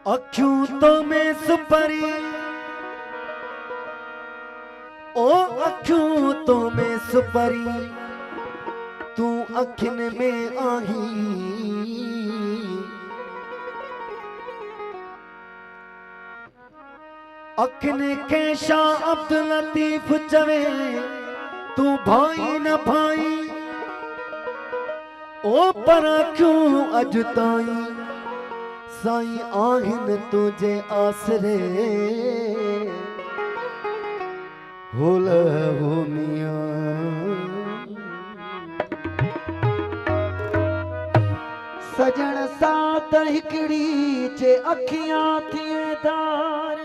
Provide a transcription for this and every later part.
अखियों तो में सुपरी ओ अखियों तो में सुपरी तू अखिन में आही अखिन के शाह अब्दुल लतीफ चवे तू भाई न भाई ओ पर क्यों अज ताई साईं आहिन तुझे आसरे होल हो मियां सजण साथ हिकड़ी जे अखियां थिए दार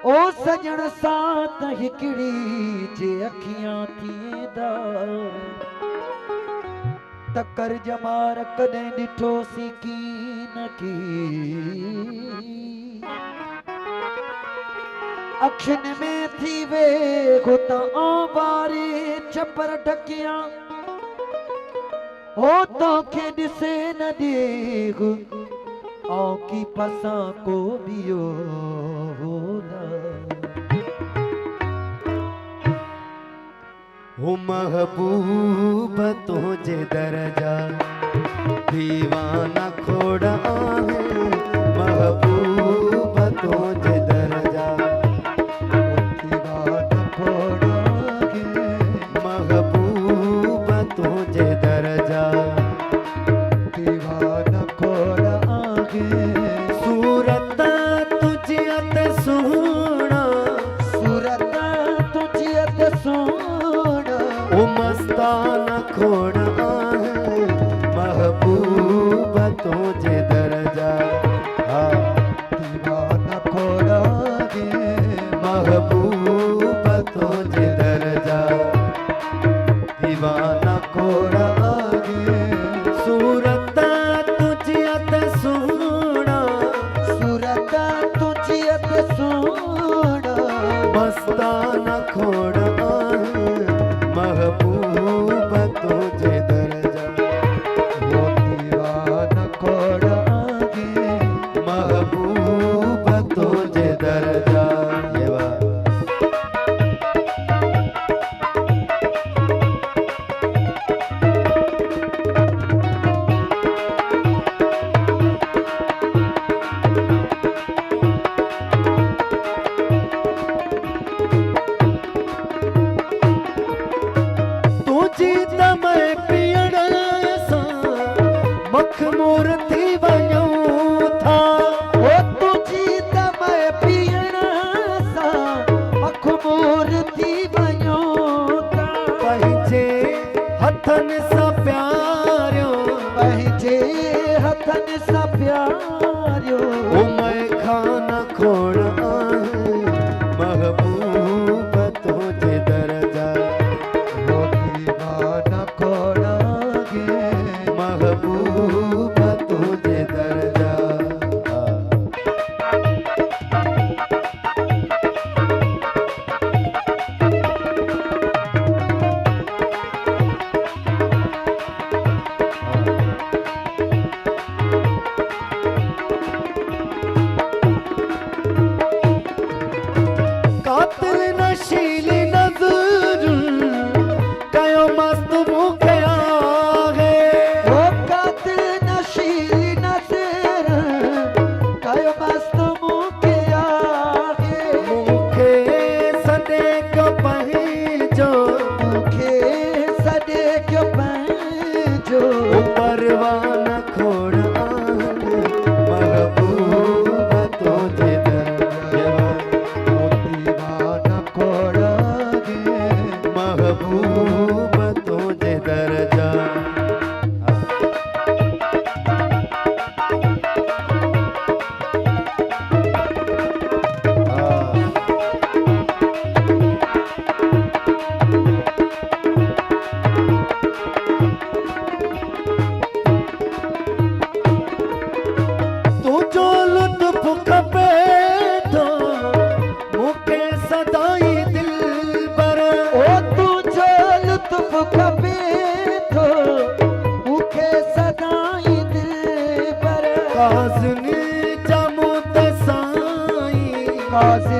ओ सजण साथ हिकड़ी जे अखियां थिए दार तकर जमार कदे डिठो सिकी न की अखिन में थी वे गुता बारी छपर ढकिया हो तो के दिसे न देख आओ की पसा को बियो होला हो महबूब तुझे दरजा दीवाना खोड़ा है महबूब तुझे दरजा दीवाना खोड़ा है महबूब तुझे दरजा दीवाना खोड़ा है सूरत तुझे अत सोना सूरत तुझे अत सोना ओ मस्ताना खोड़ा है महबूब तुझे दरजा दीवाना खोड़ा है महबूब तुझे दरजा दीवाना खोड़ा है सूरत तुझे अत सोना सूरत तुझे अत सोना मस्ताना खोड़ा महबूब तुझे दरजा वो दीवाना खोड़ा है महबूब तुझे दरजा ये बात तुझी तमय पियण सां मखमूर थी वञूं था वो तुझी तमय पियण सां मखमूर थी वञो था पंहिंजे हथनि सां प्यारियो पंहिंजे हथनि सां प्यारियो ओ मैं खाना खोड़ा महबूब तुझे दरजा वो दीवाना खोड़ा है महबूब तुझे दरजा कातिल नशीली नजर कयो मस्त मुखे आहे वो कातिल नशीली नज़र कयो मस्त मुखे आहे मुखे सदे को पंहिंजो मुखे सॾे क्यों पंहिंजो ओ परवाना खोड़ा महबूब तुझे दरजा वो दीवाना खोड़ा है महबूब तुझे दरजा खपे तो मूंखे सदाई दिल पर ओ तुझो लुत्फ खपे तो मूंखे सदाई दिल पर काज़नी जमू त साईं काज़